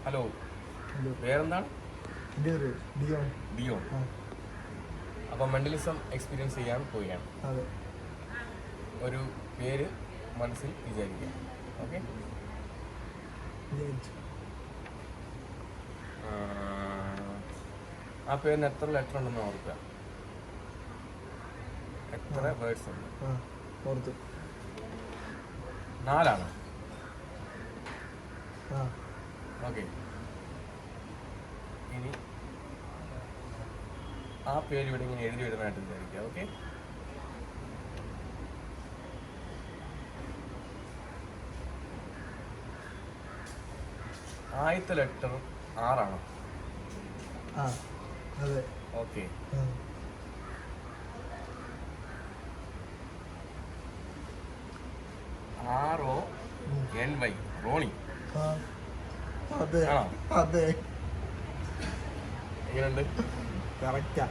Hello, പേരെന്താണ്? Dion. അപ്പം mentalism experience ചെയ്യാൻ പോവുകയാണ്. ഒരു പേര് മനസ്സിൽ വിചാരിക്കുക. ഓക്കെ, ആ പേരിന് എത്ര ലെറ്റർ ഉണ്ടെന്ന് ഓർക്കുക. എത്ര വേർഡ്സ് ഉണ്ട്? 4 ഓക്കെ. ഇനി ആ പേര് ഇവിടെ ഇങ്ങനെ എഴുതി വരുന്നതായിട്ട് വിചാരിക്കുക. ഓക്കെ, ആദ്യത്തെ ലെറ്റർ R ആണോ? ഓക്കെ. RONY, റോണി ആണോ? എങ്ങനെയുണ്ട്? കറക്റ്റാ.